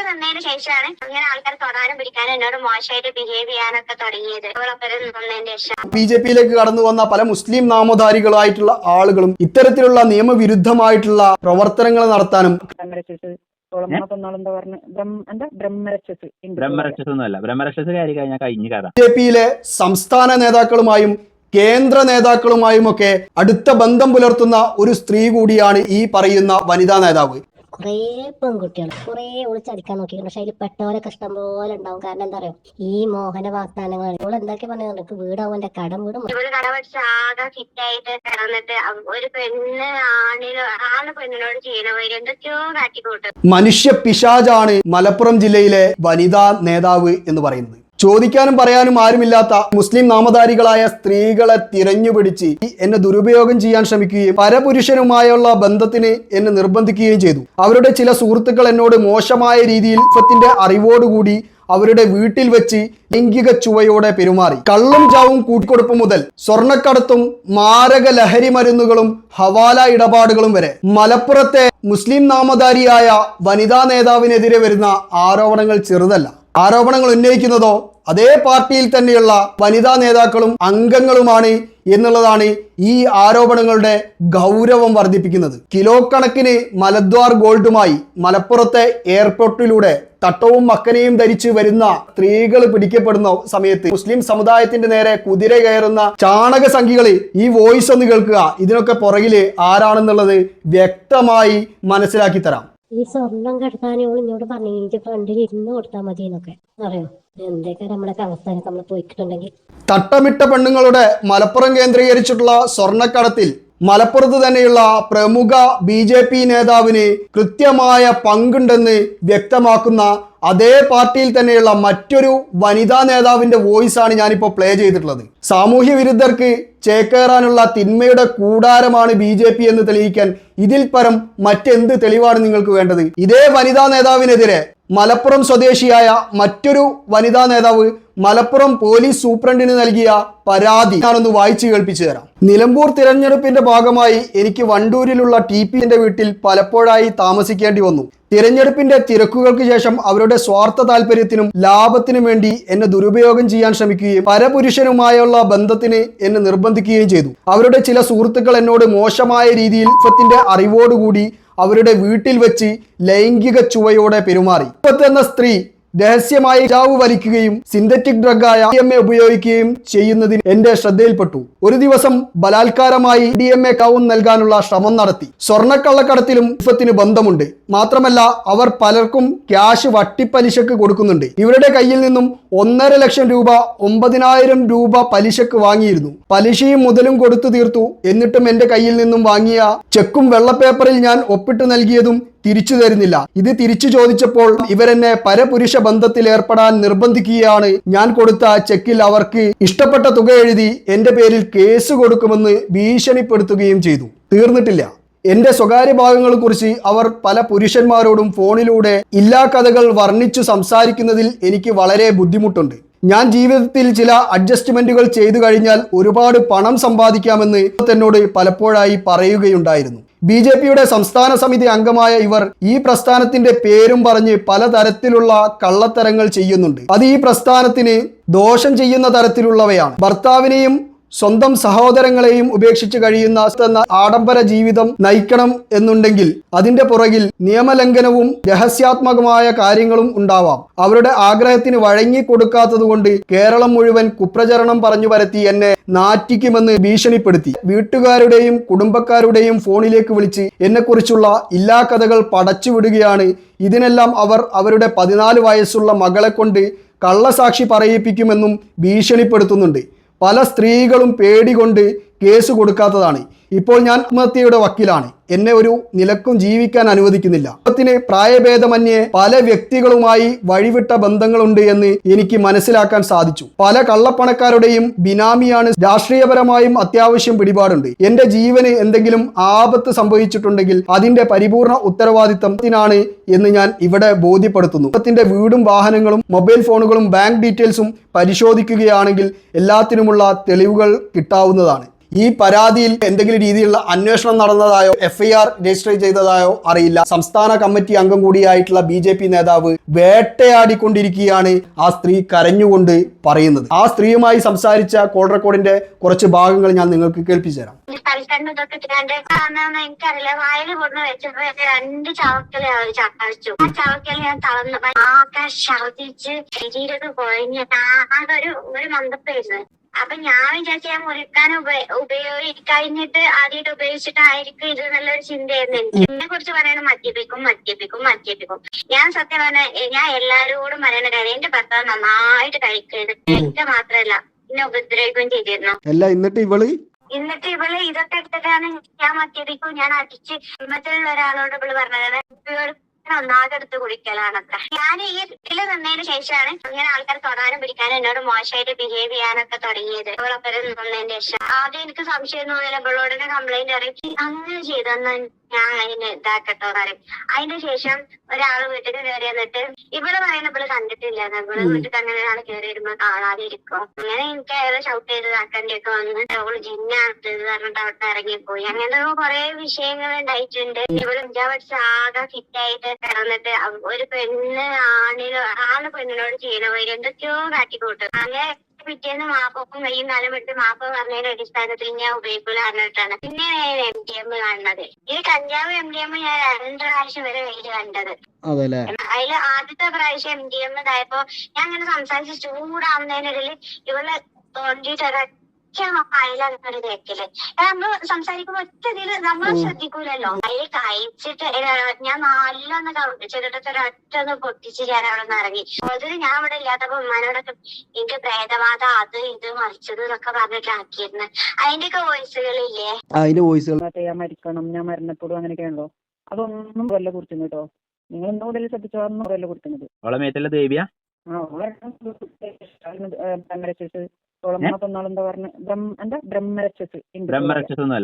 നിന്നതിന് ശേഷമാണ് ഇങ്ങനെ ആൾക്കാർ തൊടാനും പിടിക്കാനും എന്നോട് മോശമായിട്ട് ബിഹേവ് ചെയ്യാനൊക്കെ തുടങ്ങിയത്. നിന്നതിന് ശേഷം ബിജെപിയിലേക്ക് കടന്നു വന്ന പല മുസ്ലിം നാമധാരികളായിട്ടുള്ള ആളുകളും ഇത്തരത്തിലുള്ള നിയമവിരുദ്ധമായിട്ടുള്ള പ്രവർത്തനങ്ങൾ നടത്താനും ബിജെപിയിലെ സംസ്ഥാന നേതാക്കളുമായും കേന്ദ്ര നേതാക്കളുമായും ഒക്കെ അടുത്ത ബന്ധം പുലർത്തുന്ന ഒരു സ്ത്രീ കൂടിയാണ് ഈ പറയുന്ന വനിതാ നേതാവ്. കുറേ പെൺകുട്ടികൾ കുറേ ഒളിച്ചടിക്കാൻ നോക്കിയിട്ടുണ്ട്. പക്ഷെ അതിൽ പെട്ടവരൊക്കെ ഇഷ്ടം പോലെ ഉണ്ടാവും. കാരണം എന്താ പറയുക, ഈ മോഹന വാഗ്ദാനങ്ങൾ ഇപ്പോൾ എന്തൊക്കെ പറഞ്ഞാൽ എനിക്ക് വീടാവും, എന്റെ കടം വീടും കടവടിച്ച് ആകെ ഫിറ്റായിട്ട് കിടന്നിട്ട് ഒരു പെണ്ണ് ആണ് പെണ്ണിനോട് ചെയ്യണവര് എന്തൊക്കെയോ കാട്ടിക്കൂട്ടും. മനുഷ്യ പിശാചാണ് മലപ്പുറം ജില്ലയിലെ വനിതാ നേതാവ് എന്ന് പറയുന്നത്. ചോദിക്കാനും പറയാനും ആരുമില്ലാത്ത മുസ്ലിം നാമധാരികളായ സ്ത്രീകളെ തിരഞ്ഞുപിടിച്ച് എന്നെ ദുരുപയോഗം ചെയ്യാൻ ശ്രമിക്കുകയും പരപുരുഷനുമായുള്ള ബന്ധത്തിന് എന്നെ നിർബന്ധിക്കുകയും ചെയ്തു. അവരുടെ ചില സുഹൃത്തുക്കൾ എന്നോട് മോശമായ രീതിയിൽ ഇഫത്തിന്റെ അറിവോടുകൂടി അവരുടെ വീട്ടിൽ വെച്ച് ലൈംഗിക ചുവയോടെ പെരുമാറി. കള്ളും ചാവും കൂട്ടിക്കൊടുപ്പ് മുതൽ സ്വർണ്ണക്കടത്തും മാരക ലഹരി മരുന്നുകളും ഹവാല ഇടപാടുകളും വരെ മലപ്പുറത്തെ മുസ്ലിം നാമധാരിയായ വനിതാ നേതാവിനെതിരെ വരുന്ന ആരോപണങ്ങൾ ചെറുതല്ല. ആരോപണങ്ങൾ ഉന്നയിക്കുന്നതോ അതേ പാർട്ടിയിൽ തന്നെയുള്ള വനിതാ നേതാക്കളും അംഗങ്ങളുമാണ് എന്നുള്ളതാണ് ഈ ആരോപണങ്ങളുടെ ഗൗരവം വർദ്ധിപ്പിക്കുന്നത്. കിലോ കണക്കിന് മലദ്വാർ ഗോൾഡുമായി മലപ്പുറത്തെ എയർപോർട്ടിലൂടെ തട്ടവും മക്കനെയും ധരിച്ച് വരുന്ന സ്ത്രീകൾ പിടിക്കപ്പെടുന്ന സമയത്ത് മുസ്ലിം സമുദായത്തിന്റെ നേരെ കുതിര കയറുന്ന ചാണക സംഖ്യകള് ഈ വോയിസ് ഒന്ന് കേൾക്കുക. ഇതിനൊക്കെ പുറകില് ആരാണെന്നുള്ളത് വ്യക്തമായി മനസ്സിലാക്കി തരാം. ഈ സ്വർണം കടത്താനോട് എന്നോട് പറഞ്ഞു എനിക്ക് ഫ്രണ്ടിൽ ഇരുന്ന് കൊടുത്താൽ മതി എന്നൊക്കെ അറിയാം. എന്തൊക്കെ നമ്മളൊക്കെ അവസ്ഥയൊക്കെ നമ്മൾ പോയിട്ടുണ്ടെങ്കിൽ തട്ടമിട്ട പെണ്ണുങ്ങളുടെ മലപ്പുറം കേന്ദ്രീകരിച്ചിട്ടുള്ള സ്വർണ്ണക്കടത്തിൽ മലപ്പുറത്ത് തന്നെയുള്ള പ്രമുഖ BJP നേതാവിന് കൃത്യമായ പങ്കുണ്ടെന്ന് വ്യക്തമാക്കുന്ന അതേ പാർട്ടിയിൽ തന്നെയുള്ള മറ്റൊരു വനിതാ നേതാവിന്റെ വോയിസ് ആണ് ഞാനിപ്പോൾ പ്ലേ ചെയ്തിട്ടുള്ളത്. സാമൂഹ്യ വിരുദ്ധർക്ക് ചേക്കേറാനുള്ള തിന്മയുടെ കൂടാരമാണ് BJP എന്ന് തെളിയിക്കാൻ ഇതിൽ പരം മറ്റെന്ത് തെളിവാണ് നിങ്ങൾക്ക് വേണ്ടത്? ഇതേ വനിതാ നേതാവിനെതിരെ മലപ്പുറം സ്വദേശിയായ മറ്റൊരു വനിതാ നേതാവ് മലപ്പുറം പോലീസ് സൂപ്രണ്ടിന് നൽകിയ പരാതി ഞാനൊന്ന് വായിച്ചു കേൾപ്പിച്ചു തരാം. നിലമ്പൂർ തിരഞ്ഞെടുപ്പിന്റെ ഭാഗമായി എനിക്ക് വണ്ടൂരിലുള്ള TPന്റെ വീട്ടിൽ പലപ്പോഴായി താമസിക്കേണ്ടി വന്നു. തിരഞ്ഞെടുപ്പിന്റെ തിരക്കുകൾക്ക് ശേഷം അവരുടെ സ്വാർത്ഥ താല്പര്യത്തിനും ലാഭത്തിനും വേണ്ടി എന്നെ ദുരുപയോഗം ചെയ്യാൻ ശ്രമിക്കുകയും പരപുരുഷനുമായുള്ള ബന്ധത്തിന് എന്നെ നിർബന്ധിക്കുകയും ചെയ്തു. അവരുടെ ചില സുഹൃത്തുക്കൾ എന്നോട് മോശമായ രീതിയിൽ ഇഫത്തിന്റെ അറിവോടുകൂടി അവരുടെ വീട്ടിൽ വെച്ച് ലൈംഗിക ചുവയോടെ പെരുമാറി. ഇഫത്ത് എന്ന സ്ത്രീ രഹസ്യമായി ചാവ് വലിക്കുകയും സിന്തറ്റിക് ഡ്രഗായ DMA ഉപയോഗിക്കുകയും ചെയ്യുന്നതിന് എന്റെ ശ്രദ്ധയിൽപ്പെട്ടു. ഒരു ദിവസം ബലാത്കാരമായി DMA കാവും നൽകാനുള്ള ശ്രമം നടത്തി. സ്വർണ്ണക്കള്ളക്കടത്തിലും ഇഫത്തിന് ബന്ധമുണ്ട്. മാത്രമല്ല അവർ പലർക്കും ക്യാഷ് വട്ടിപ്പലിശക്ക് കൊടുക്കുന്നുണ്ട്. ഇവരുടെ കയ്യിൽ നിന്നും 1.5 ലക്ഷം രൂപ 9,000 രൂപ പലിശക്ക് വാങ്ങിയിരുന്നു. പലിശയും മുതലും കൊടുത്തു തീർത്തു. എന്നിട്ടും എന്റെ കയ്യിൽ നിന്നും വാങ്ങിയ ചെക്കും വെള്ളപ്പേപ്പറിൽ ഞാൻ ഒപ്പിട്ട് നൽകിയതും തിരിച്ചു തരുന്നില്ല. ഇത് തിരിച്ചു ചോദിച്ചപ്പോൾ ഇവരെന്നെ പരപുരുഷ ബന്ധത്തിൽ ഏർപ്പെടാൻ നിർബന്ധിക്കുകയാണ്. ഞാൻ കൊടുത്ത ചെക്കിൽ അവർക്ക് ഇഷ്ടപ്പെട്ട തുക എഴുതി എന്റെ പേരിൽ കേസ് കൊടുക്കുമെന്ന് ഭീഷണിപ്പെടുത്തുകയും ചെയ്തു. തീർന്നിട്ടില്ല. എന്റെ സ്വകാര്യ ഭാഗങ്ങളെ കുറിച്ച് അവർ പല പുരുഷന്മാരോടും ഫോണിലൂടെ ഇല്ലാ കഥകൾ വർണ്ണിച്ചു സംസാരിക്കുന്നതിൽ എനിക്ക് വളരെ ബുദ്ധിമുട്ടുണ്ട്. ഞാൻ ജീവിതത്തിൽ ചില അഡ്ജസ്റ്റ്മെന്റുകൾ ചെയ്തു കഴിഞ്ഞാൽ ഒരുപാട് പണം സമ്പാദിക്കാമെന്ന് എന്നോട് പലപ്പോഴായി പറയുകയുണ്ടായിരുന്നു. BJPയുടെ സംസ്ഥാന സമിതി അംഗമായ ഇവർ ഈ പ്രസ്ഥാനത്തിന്റെ പേരും പറഞ്ഞ് പലതരത്തിലുള്ള കള്ളത്തരങ്ങൾ ചെയ്യുന്നുണ്ട്. അത് ഈ പ്രസ്ഥാനത്തിന് ദോഷം ചെയ്യുന്ന തരത്തിലുള്ളവയാണ്. ഭർത്താവിനെയും സ്വന്തം സഹോദരങ്ങളെയും ഉപേക്ഷിച്ച് കഴിയുന്ന ആഡംബര ജീവിതം നയിക്കണം എന്നുണ്ടെങ്കിൽ അതിന്റെ പുറകിൽ നിയമലംഘനവും രഹസ്യാത്മകമായ കാര്യങ്ങളും ഉണ്ടാവാം. അവരുടെ ആഗ്രഹത്തിന് വഴങ്ങി കൊടുക്കാത്തതുകൊണ്ട് കേരളം മുഴുവൻ കുപ്രചരണം പറഞ്ഞു പരത്തി എന്നെ നാറ്റിക്കുമെന്ന് ഭീഷണിപ്പെടുത്തി. വീട്ടുകാരുടെയും കുടുംബക്കാരുടെയും ഫോണിലേക്ക് വിളിച്ച് എന്നെക്കുറിച്ചുള്ള ഇല്ലാ കഥകൾ പടച്ചുവിടുകയാണ്. ഇതിനെല്ലാം അവർ അവരുടെ 14 വയസ്സുള്ള മകളെ കൊണ്ട് കള്ളസാക്ഷി പറയിപ്പിക്കുമെന്നും ഭീഷണിപ്പെടുത്തുന്നുണ്ട്. പല സ്ത്രീകളും പേടികൊണ്ട് കേസ് കൊടുക്കാത്തതാണ്. ഇപ്പോൾ ഞാൻ ആത്മഹത്യയുടെ വക്കിലാണ്. എന്നെ ഒരു നിലക്കും ജീവിക്കാൻ അനുവദിക്കുന്നില്ല. പ്രായഭേദമന്യേ പല വ്യക്തികളുമായി വഴിവിട്ട ബന്ധങ്ങളുണ്ട് എന്ന് എനിക്ക് മനസ്സിലാക്കാൻ സാധിച്ചു. പല കള്ളപ്പണക്കാരുടെയും ബിനാമിയാണ്. രാഷ്ട്രീയപരമായും അത്യാവശ്യം പിടിപാടുണ്ട്. എന്റെ ജീവന് എന്തെങ്കിലും ആപത്ത് സംഭവിച്ചിട്ടുണ്ടെങ്കിൽ അതിന്റെ പരിപൂർണ ഉത്തരവാദിത്തത്തിനാണ് എന്ന് ഞാൻ ഇവിടെ ബോധ്യപ്പെടുത്തുന്നു. ത്തിന്റെ വീടും വാഹനങ്ങളും മൊബൈൽ ഫോണുകളും ബാങ്ക് ഡീറ്റെയിൽസും പരിശോധിക്കുകയാണെങ്കിൽ എല്ലാത്തിനുമുള്ള തെളിവുകൾ കിട്ടാവുന്നതാണ്. ഈ പരാതിയിൽ എന്തെങ്കിലും രീതിയിലുള്ള അന്വേഷണം നടന്നതായോ FIR രജിസ്റ്റർ ചെയ്തതായോ അറിയില്ല. സംസ്ഥാന കമ്മിറ്റി അംഗം കൂടിയായിട്ടുള്ള BJP നേതാവ് വേട്ടയാടിക്കൊണ്ടിരിക്കുകയാണ് ആ സ്ത്രീ കരഞ്ഞുകൊണ്ട് പറയുന്നത്. ആ സ്ത്രീയുമായി സംസാരിച്ച കോൾ റെക്കോർഡിന്റെ കുറച്ച് ഭാഗങ്ങൾ ഞാൻ നിങ്ങൾക്ക് കേൾപ്പിച്ചു തരാം. എനിക്കറിയില്ല, വായിൽ കൊണ്ട് വെച്ചപ്പോ 2 ചവക്കല് ചവച്ചു. ആ ചവക്കല് ഞാൻ തളർന്നു ആകെ ഛർദിച്ച് ശരീരത്തിൽ കുഴഞ്ഞ് ആകെ ഒരു മന്ദപ്പായിരുന്നു. അപ്പൊ ഞാൻ വിചാരിച്ച ഞാൻ മുറിക്കാൻ കഴിഞ്ഞിട്ട് ആദ്യമായിട്ട് ഉപയോഗിച്ചിട്ടായിരിക്കും ഇത് നല്ലൊരു ചിന്തയായിരുന്നു എനിക്ക്. ഇതിനെ കുറിച്ച് പറയണ മദ്യപിക്കും. ഞാൻ സത്യം പറഞ്ഞ ഞാൻ എല്ലാരോടും പറയണ കാര്യം, എന്റെ ഭർത്താവ് നന്നായിട്ട് കഴിക്കരുത്. എനിക്ക് മാത്രല്ല എന്നെ ഉപദ്രവിക്കുകയും ചെയ്തിരുന്നു. എന്നിട്ട് ഇവള് ഇതൊക്കെ എടുത്തിട്ടാണ് ഞാൻ മദ്യപിക്കും, ഞാൻ അടിച്ച് കുടുംബത്തിലുള്ള ഒരാളോട് ഇവള് പറഞ്ഞത് ഒന്നാകെടുത്ത് കുടിക്കലാണത്ര. ഞാൻ ഈ ഇതില് നിന്നതിന് ശേഷമാണ് ഇങ്ങനെ ആൾക്കാർ തൊടാനും പിടിക്കാനും എന്നോട് മോശമായിട്ട് ബിഹേവ് ചെയ്യാനൊക്കെ തുടങ്ങിയത്. ഇവളൊപ്പം നിന്നതിന്റെ ശേഷം ആദ്യം എനിക്ക് സംശയം തോന്നില്ല, ഇവളോട് കംപ്ലൈന്റ് അറിയും അങ്ങനെ ചെയ്തെന്ന് ഞാൻ അതിന് ഇതാക്കട്ടോ പറയും. അതിന്റെ ശേഷം ഒരാള് വീട്ടിൽ കയറി വന്നിട്ട് ഇവള് പറയുന്ന ഇവള് കണ്ടിട്ടില്ല, ഇവള് വീട്ടിൽ അങ്ങനെ ഒരാൾ കയറി വരുമ്പോ കാണാതെ ഇരിക്കും. അങ്ങനെ എനിക്ക് അയാളെ ഷൗട്ട് ചെയ്ത് ആക്കേണ്ടിയൊക്കെ വന്ന് അവള് ജിന്നാട്ടത് പറഞ്ഞിട്ട് അവിടെ ഇറങ്ങിപ്പോയി. അങ്ങനത്തെ കുറെ വിഷയങ്ങൾ ഉണ്ടായിട്ടുണ്ട്. ഇവള് 5 വർഷം ആകെ ഫിറ്റായിട്ട് കിടന്നിട്ട് ഒരു ആണ് പെണ്ണിനോട് ചെയ്യണ വരും എന്തൊക്കെയോ കാട്ടിക്കൂട്ടും. അങ്ങനെ പിറ്റേന്ന് മാപ്പൊപ്പം കയ്യും കാലം വിട്ട് മാപ്പ് പറഞ്ഞതിന്റെ അടിസ്ഥാനത്തിൽ ഞാൻ ഉപയോഗിക്കില്ല പറഞ്ഞിട്ടാണ് പിന്നെ MDM കാണുന്നത്. ഈ കഞ്ചാവ് MDM ഞാൻ 2 പ്രാവശ്യം വരെ വെയിൽ കണ്ടത്. അതില് ആദ്യത്തെ പ്രാവശ്യം MDM ഇതായപ്പോ ഞാൻ അങ്ങനെ സംസാരിച്ച് ചൂടാവുന്നതിനിടയിൽ ഇവള് തോണ്ടിയിട്ട് അതിലൊരു തേക്കല്. നമ്മള് സംസാരിക്കുമ്പോ ഒറ്റതില് നമ്മള് ശ്രദ്ധിക്കൂലല്ലോ. അതിൽ കഴിച്ചിട്ട് ഞാൻ നല്ലൊന്ന് ചെറുട്ടത്തെ ഒരൊറ്റൊന്ന് പൊട്ടിച്ച് ഞാൻ അവിടെ നിന്ന് ഇറങ്ങി. അതിൽ ഞാൻ ഇവിടെ ഇല്ലാത്തപ്പോ ഉമ്മാനോടൊക്കെ എനിക്ക് പ്രേതബാധ അത് ഇത് മറിച്ചത് എന്നൊക്കെ പറഞ്ഞിട്ട് ആക്കിയിരുന്നു. അതിന്റെയൊക്കെ വോയിസുകളില്ലേ, ഞാൻ മരിക്കണം, ഞാൻ മരണപ്പെടും, അങ്ങനെയൊക്കെയാണല്ലോ. അതൊന്നും വല്ല കുറിച്ചും കേട്ടോ. നിങ്ങൾ ഇന്ന് മുതൽ ശ്രദ്ധിച്ചോന്നും വല്ല കുറിക്കുന്നത്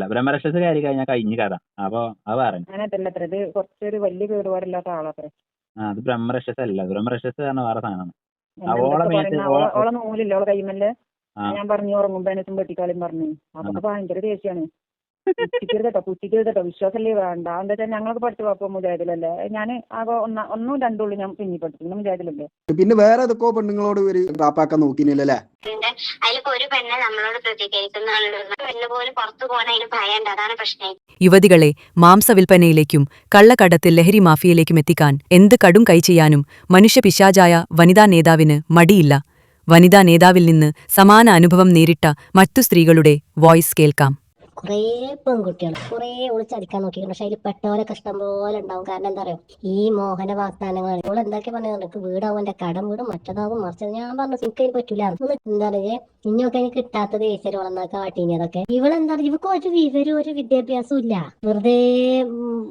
ബ്രഹ്മരക്ഷസ് കയറി കഴിഞ്ഞാൽ കഴിഞ്ഞ കഥ. അപ്പൊ അത് പറഞ്ഞു അങ്ങനത്തല്ലത്ര, ഇത് കുറച്ചൊരു വലിയ കേടുപാടില്ലാത്ത ആളാത്രേ. അത് ബ്രഹ്മരക്ഷസ് അല്ല, ബ്രഹ്മരക്ഷസ് പറഞ്ഞ വേറെ സാധനമാണ്. ഓളെ നൂലില്ല ഓളെ കൈമല്ലേ. ഞാൻ പറഞ്ഞു ഉറങ്ങുമ്പോ എന്നെ വെട്ടിക്കാളിയും പറഞ്ഞു. അതൊക്കെ ഭയങ്കര ദേഷ്യാണ്. പുറ്റിക്കരുതട്ടോ, വിശ്വാസല്ലേ വേണ്ട. എന്താ വെച്ചാൽ ഞങ്ങളൊക്കെ പഠിച്ചു പോയപ്പോ മുജാഹിദിലല്ലേ. ഞാൻ ആകെ 1 2 ഉള്ളു ഞാൻ പിന്നി പഠിച്ചു മുജാഹിദിലല്ലേ. പിന്നെ വേറെ ഏതൊക്കെ പെണ്ണുങ്ങളോട് റാപ്പാക്കാൻ നോക്കിയില്ലല്ലേ. അതിലിപ്പോ ഒരു പെണ്ണ് നമ്മളോട് പ്രതികരിക്കുന്ന പെണ്ണ് പോലും പുറത്തു പോകാൻ അതിന് ഭയമുണ്ട്. അതാണ് പ്രശ്നം. യുവതികളെ മാംസവിൽപ്പനയിലേക്കും കള്ളക്കടത്തിൽ ലഹരി മാഫിയയിലേക്കും എത്തിക്കാൻ എന്ത് കടും കൈ ചെയ്യാനും മനുഷ്യപിശാചായ വനിതാ നേതാവിന് മടിയില്ല. വനിതാ നേതാവിൽ നിന്ന് സമാന അനുഭവം നേരിട്ട മറ്റു സ്ത്രീകളുടെ വോയിസ് കേൾക്കാം. കുറേ പെൺകുട്ടികൾ കുറേ ഒളിച്ചടിക്കാൻ നോക്കിയിട്ടുണ്ട്. പക്ഷെ അതിൽ പെട്ടവരൊക്കെ ഇഷ്ടം പോലെ ഉണ്ടാവും. കാരണം എന്താ പറയുക, ഈ മോഹന വാഗ്ദാനങ്ങളാണ്. ഇപ്പോൾ എന്തൊക്കെ പറഞ്ഞത്, എനിക്ക് വീടാവും, എന്റെ കടം വീടും മറ്റതാവും മറിച്ചത്. ഞാൻ പറഞ്ഞു എനിക്ക് അതിന് പറ്റൂല. എന്താ പറയുക, ഇനിയൊക്കെ എനിക്ക് കിട്ടാത്തത് ഈശ്വരോളെന്നൊക്കെ കാട്ടിനതൊക്കെ. ഇവളെന്താ പറയുക, ഇവക്ക് ഒരു വിവരവും ഒരു വിദ്യാഭ്യാസവും ഇല്ല, വെറുതെ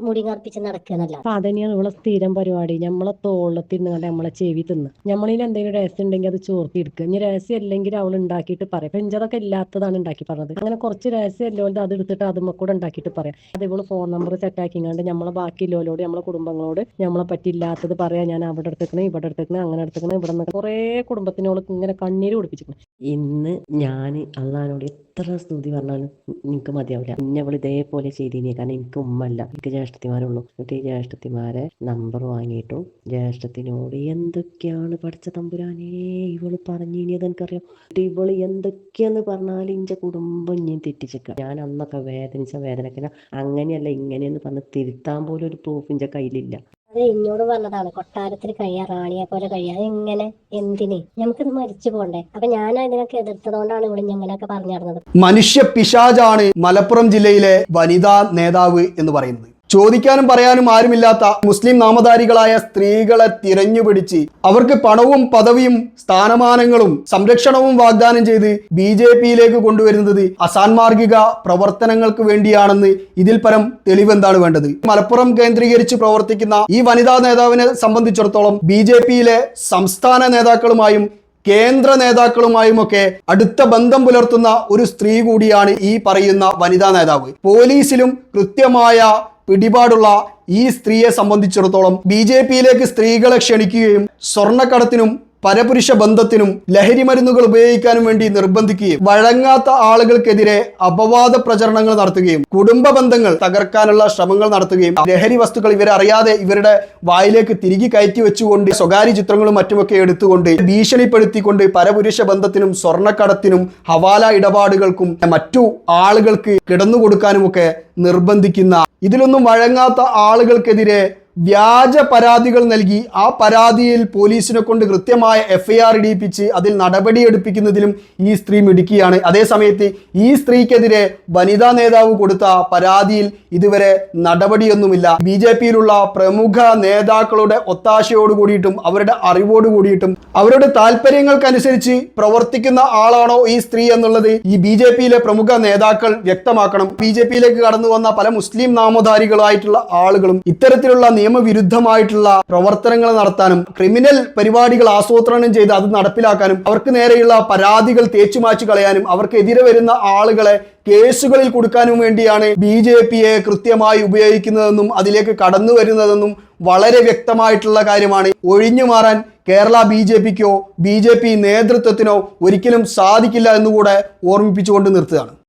മുടി കറുപ്പിച്ച് നടക്കുന്നല്ല. അപ്പൊ അതന്നെയാണ് ഇവിടെ സ്ഥിരം പരിപാടി. നമ്മളെ തോളത്തിന്ന് കണ്ട് നമ്മളെ ചെവി തിന്ന് നമ്മളിൽ എന്തെങ്കിലും രഹസ്യം ഉണ്ടെങ്കിൽ അത് ചോർത്തി എടുക്കുക. ഇനി രഹസ്യം അല്ലെങ്കിൽ അവൾ ഉണ്ടാക്കിയിട്ട് പറയാം. പെഞ്ചതൊക്കെ ഇല്ലാത്തതാണ് ഉണ്ടാക്കി പറഞ്ഞത്. അങ്ങനെ കുറച്ച് രഹസ്യം എല്ലോ അത് എടുത്തിട്ട് അതുമ്മ കൂടെ ഉണ്ടാക്കിയിട്ട് പറയാം. അതേപോലെ ഫോൺ നമ്പർ സെറ്റാക്കിങ്ങാണ്ട് നമ്മളെ ബാക്കിയുള്ളവരോട് നമ്മളെ കുടുംബങ്ങളോട് നമ്മളെ പറ്റില്ലാത്തത് പറയാം. ഞാൻ അവിടെ എടുത്തേക്കണേ, ഇവിടെ എടുത്തേക്കണേ, അങ്ങനെ എടുത്തേക്കണേ, ഇവിടെ നിന്ന് കുറേ കുടുംബത്തിനോട് ഇങ്ങനെ കണ്ണീര് കുടിപ്പിച്ചിരിക്കണം. ഇന്ന് ഞാൻ അള്ളാഹിനോട് എത്ര സ്തുതി പറഞ്ഞാലും എനിക്ക് മതിയാവില്ല. പിന്നെ അവൾ ഇതേപോലെ ചെയ്തിനി. കാരണം എനിക്ക് ഉമ്മല്ല, എനിക്ക് ജ്യേഷ്ഠത്തിമാരുള്ളൂ. എന്നിട്ട് ഈ ജ്യേഷ്ഠത്തിമാരെ നമ്പർ വാങ്ങിയിട്ടും ജ്യേഷ്ഠത്തിനോട് എന്തൊക്കെയാണ് പഠിച്ച തമ്പുരാനേ ഇവള് പറഞ്ഞിനിയത് എനിക്കറിയാം. ഇവള് എന്തൊക്കെയാന്ന് പറഞ്ഞാൽ ഇന്റെ കുടുംബം ഞാൻ തെറ്റിച്ചേക്കാം. ഞാൻ അന്നൊക്കെ വേദനിച്ച വേദനക്കില്ല, അങ്ങനെയല്ല ഇങ്ങനെയെന്ന് പറഞ്ഞ് തിരുത്താൻ പോലും ഒരു പ്രൂഫ് ഇന്റെ കയ്യിലില്ല. അത് എന്നോട് പറഞ്ഞതാണ്, കൊട്ടാരത്തിൽ കഴിയാ റാണിയെ പോലെ കഴിയാ. എങ്ങനെ, എന്തിന്, നമുക്കിത് മരിച്ചു പോണ്ടേ. അപ്പൊ ഞാൻ അതിനൊക്കെ എതിർത്തതുകൊണ്ടാണ് ഇവിടെ ഇങ്ങനെയൊക്കെ പറഞ്ഞു നടന്നത്. മനുഷ്യ പിശാചാണ് മലപ്പുറം ജില്ലയിലെ വനിതാ നേതാവ് എന്ന് പറയുന്നത്. ചോദിക്കാനും പറയാനും ആരുമില്ലാത്ത മുസ്ലിം നാമധാരികളായ സ്ത്രീകളെ തിരഞ്ഞുപിടിച്ച് അവർക്ക് പണവും പദവിയും സ്ഥാനമാനങ്ങളും സംരക്ഷണവും വാഗ്ദാനം ചെയ്ത് BJPയിലേക്ക് കൊണ്ടുവരുന്നത് അസാൻമാർഗിക പ്രവർത്തനങ്ങൾക്ക് വേണ്ടിയാണെന്ന് ഇതിൽ പരം തെളിവെന്താണ് വേണ്ടത്? മലപ്പുറം കേന്ദ്രീകരിച്ച് പ്രവർത്തിക്കുന്ന ഈ വനിതാ നേതാവിനെ സംബന്ധിച്ചിടത്തോളം BJPയിലെ സംസ്ഥാന നേതാക്കളുമായും കേന്ദ്ര നേതാക്കളുമായുമൊക്കെ അടുത്ത ബന്ധം പുലർത്തുന്ന ഒരു സ്ത്രീ കൂടിയാണ് ഈ പറയുന്ന വനിതാ നേതാവ്. പോലീസിലും കൃത്യമായ പിടിപാടുള്ള ഈ സ്ത്രീയെ സംബന്ധിച്ചിടത്തോളം BJPയിലേക്ക് സ്ത്രീകളെ ക്ഷണിക്കുകയും സ്വർണ്ണക്കടത്തിനും പരപുരുഷ ബന്ധത്തിനും ലഹരി മരുന്നുകൾ ഉപയോഗിക്കാനും വേണ്ടി നിർബന്ധിക്കുകയും വഴങ്ങാത്ത ആളുകൾക്കെതിരെ അപവാദ പ്രചരണങ്ങൾ നടത്തുകയും കുടുംബ ബന്ധങ്ങൾ തകർക്കാനുള്ള ശ്രമങ്ങൾ നടത്തുകയും ലഹരി വസ്തുക്കൾ ഇവരെ അറിയാതെ ഇവരുടെ വായിലേക്ക് തിരികെ കയറ്റി വെച്ചുകൊണ്ട് സ്വകാര്യ ചിത്രങ്ങളും മറ്റുമൊക്കെ എടുത്തുകൊണ്ട് ഭീഷണിപ്പെടുത്തിക്കൊണ്ട് പരപുരുഷ ബന്ധത്തിനും സ്വർണ്ണക്കടത്തിനും ഹവാല ഇടപാടുകൾക്കും മറ്റു ആളുകൾക്ക് കിടന്നുകൊടുക്കാനുമൊക്കെ നിർബന്ധിക്കുന്ന ഇതിലൊന്നും വഴങ്ങാത്ത ആളുകൾക്കെതിരെ വ്യാജ പരാതികൾ നൽകി ആ പരാതിയിൽ പോലീസിനെ കൊണ്ട് കൃത്യമായ FIR ഇടിപ്പിച്ച് അതിൽ നടപടിയെടുപ്പിക്കുന്നതിലും ഈ സ്ത്രീ മിടുക്കിയാണ്. അതേസമയത്ത് ഈ സ്ത്രീക്കെതിരെ വനിതാ നേതാവ് കൊടുത്ത പരാതിയിൽ ഇതുവരെ നടപടിയൊന്നുമില്ല. BJPയിലുള്ള പ്രമുഖ നേതാക്കളുടെ ഒത്താശയോട് കൂടിയിട്ടും അവരുടെ അറിവോട് കൂടിയിട്ടും അവരുടെ താല്പര്യങ്ങൾക്കനുസരിച്ച് പ്രവർത്തിക്കുന്ന ആളാണോ ഈ സ്ത്രീ എന്നുള്ളത് ഈ BJPയിലെ പ്രമുഖ നേതാക്കൾ വ്യക്തമാക്കണം. BJPയിലേക്ക് കടന്നു വന്ന പല മുസ്ലിം നാമധാരികളായിട്ടുള്ള ആളുകളും ഇത്തരത്തിലുള്ള നിയമവിരുദ്ധമായിട്ടുള്ള പ്രവർത്തനങ്ങൾ നടത്താനും ക്രിമിനൽ പരിപാടികൾ ആസൂത്രണം ചെയ്ത് അത് നടപ്പിലാക്കാനും അവർക്ക് നേരെയുള്ള പരാതികൾ തേച്ചുമാച്ചു കളയാനും അവർക്കെതിരെ വരുന്ന ആളുകളെ കേസുകളിൽ കൊടുക്കാനും വേണ്ടിയാണ് BJPയെ കൃത്യമായി ഉപയോഗിക്കുന്നതെന്നും അതിലേക്ക് കടന്നു വരുന്നതെന്നും വളരെ വ്യക്തമായിട്ടുള്ള കാര്യമാണ്. ഒഴിഞ്ഞു മാറാൻ കേരള BJPക്കോ BJP നേതൃത്വത്തിനോ ഒരിക്കലും സാധിക്കില്ല എന്നുകൂടെ ഓർമ്മിപ്പിച്ചുകൊണ്ട് നിർത്തുകയാണ്.